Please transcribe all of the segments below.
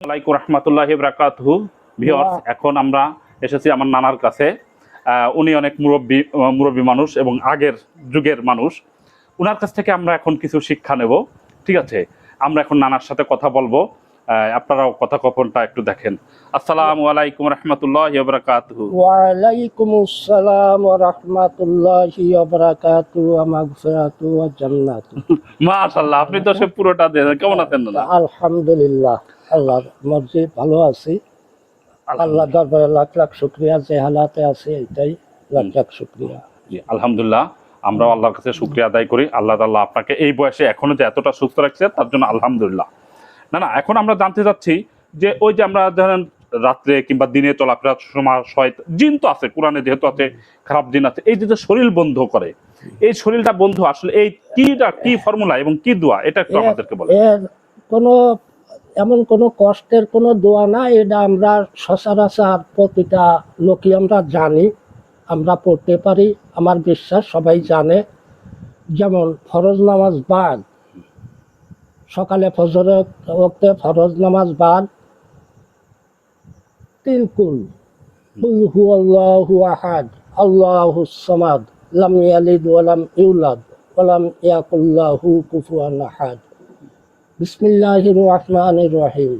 আলাইকুম রহমতুল্লাহি বারাকাতুহু। ভিউয়ার্স, এখন আমরা এসেছি আমার নানার কাছে। উনি অনেক মুরব্বী মানুষ এবং আগের যুগের মানুষ। উনার কাছ থেকে আমরা এখন কিছু শিক্ষা নেব। ঠিক আছে, আমরা এখন নানার সাথে কথা বলবো। আপনারাও কথোপকথনটা একটু দেখেন। আসসালামু আলাইকুম রহমতুল্লাহি বারাকাতুহু। ওয়ালাইকুম আসসালাম ওয়া রাহমাতুল্লাহি ওয়া বারাকাতুহু ওয়া মাগফিরাতু ওয়া জান্নাতু। মাশাআল্লাহ, আপনি তো সে পুরোটা দেন। কেমন আছেন নানা? আলহামদুলিল্লাহ, আল্লাহর মর্জি, ভালো আছি। আল্লাহ দরবারে লাখ লাখ শুকরিয়া, যে হালাতে আছি এটাই লাখ লাখ শুকরিয়া। জি, আলহামদুলিল্লাহ, আমরাও আল্লাহর কাছে শুকরিয়া আদায় করি। আল্লাহ তাআলা আপনাকে এই বয়সে এখনো যে এতটা সুস্থ রাখছে তার জন্য আলহামদুলিল্লাহ। না না, এখন আমরা জানতে চাচ্ছি যে ওই যে আমরা ধরেন রাত্রে কিংবা দিনে চলাফেরার সময় জিন তো আছে, কোরআনে যেহেতু আছে খারাপ জিন আছে, এই যে শরীর বন্ধ করে, এই শরীরটা বন্ধ আসলে এই কি ফর্মুলা এবং কি দোয়া, এটা একটু আমাদেরকে বলেন। এর কোনো এমন কোনো কষ্টের কোনো দোয়া না, এটা আমরা সচরাচর প্রতিটা লোকই আমরা জানি, আমরা পড়তে পারি, আমার বিশ্বাস সবাই জানে। যেমন ফরজ নামাজ বাদ, সকালে ফজরের ওয়াক্তে ফরজ নামাজ বাদ 3 কুল হুয়াল্লাহু আহাদ আল্লাহুস সামাদ লাম ইয়ালিদ ওয়া লাম ইউলাদ ওয়া লাম ইয়াকুল লাহু কুফুয়ান আহাদ। বিসমিল্লাহির রহমানির রহিম।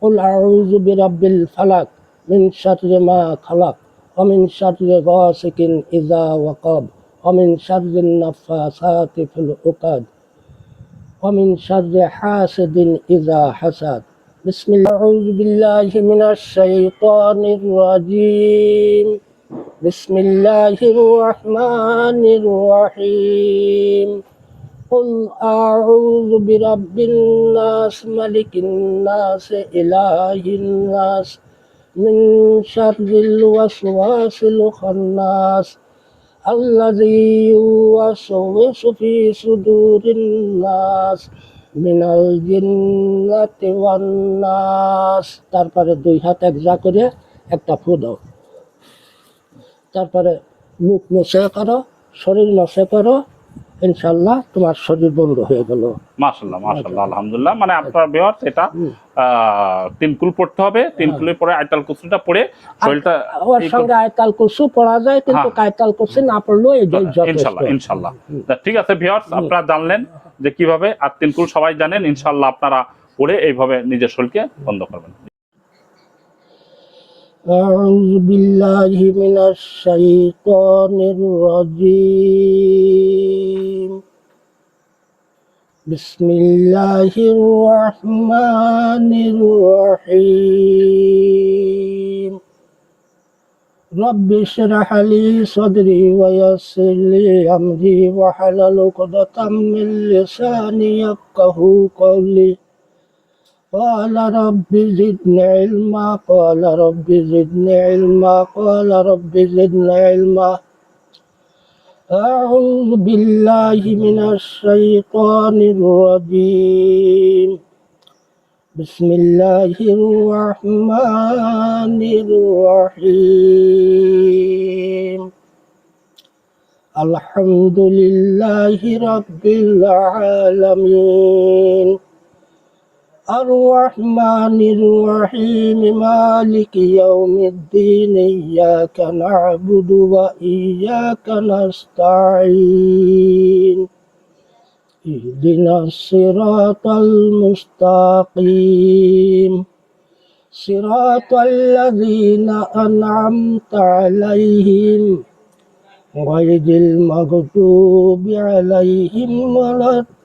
কুল আউযু বিরাব্বিল ফালাক মিন শাররি মা খালাক ওয়া মিন শাররি গাসিকিন ইযা ওয়াকাব ওয়া মিন শাররিন নাফাসাতি ফিল উকাদ ওয়া মিন শাররি হাসিদিন ইযা হাসাদ। বিসমিল্লাহ, আউযু বিল্লাহি মিনাশ শাইতানির রাজীম। বিসমিল্লাহির রহমানির রহিম। কুল আউযু বিরাব্বিন নাস মালিকিন নাস ইলাহিন নাস মিন শাররিল ওয়াসওয়াসিল খান্নাস আল্লাযী ইউওয়াসওয়িসু ফি সুদুরিন নাস মিনাল জিন্নাতি ওয়ান নাস। তারপরে 2 হাত একজা করে একটা ফু দাও, তারপরে মুখ মুছে করো, শরীর মুছে করো, ইনশাল্লাহ তোমার শরীর বন্ধ হয়ে গেল। মাশাআল্লাহ মাশাআল্লাহ, আলহামদুলিল্লাহ। মানে আপনার ভিউয়ার্স, এটা 3 কুল পড়তে হবে। 3 কুলের পরে আয়াতুল কুরসিটা পড়ে শরীরটা ওর সঙ্গে আয়াতুল কুরসি পড়া যায়, কিন্তু আয়াতুল কুরসি না পড়লেও এটাই যথেষ্ট। ইনশাআল্লাহ ইনশাআল্লাহ। ঠিক আছে ভিউয়ার্স, আপনারা জানলেন যে কিভাবে, আর 3 কুল সবাই জানেন। ইনশাআল্লাহ আপনারা পড়ে এইভাবে নিজের শরীরকে বন্ধ করবেন। আউযু বিল্লাহি মিনাশ শাইতানির রাজীম। বিসমিল্লাহির রহমানির রহিম। রব্বি ইশরাহ লি সাদরি ওয়া ইয়াসসির লি আমরি ওয়াহলুল উকদাতাম মিন লিসানি ইয়াফকাহু কওলি। قال رب زدني علما قال رب زدني علما قال رب زدني علما. أعوذ بالله من الشيطان الرجيم. بسم الله الرحمن الرحيم. الحمد لله رب العالمين الرحمن الرحيم مالك يوم الدين إياك نعبد وإياك نستعين اهدنا الصراط المستقيم صراط الذين أنعمت عليهم غير المغضوب عليهم ولا الضالين.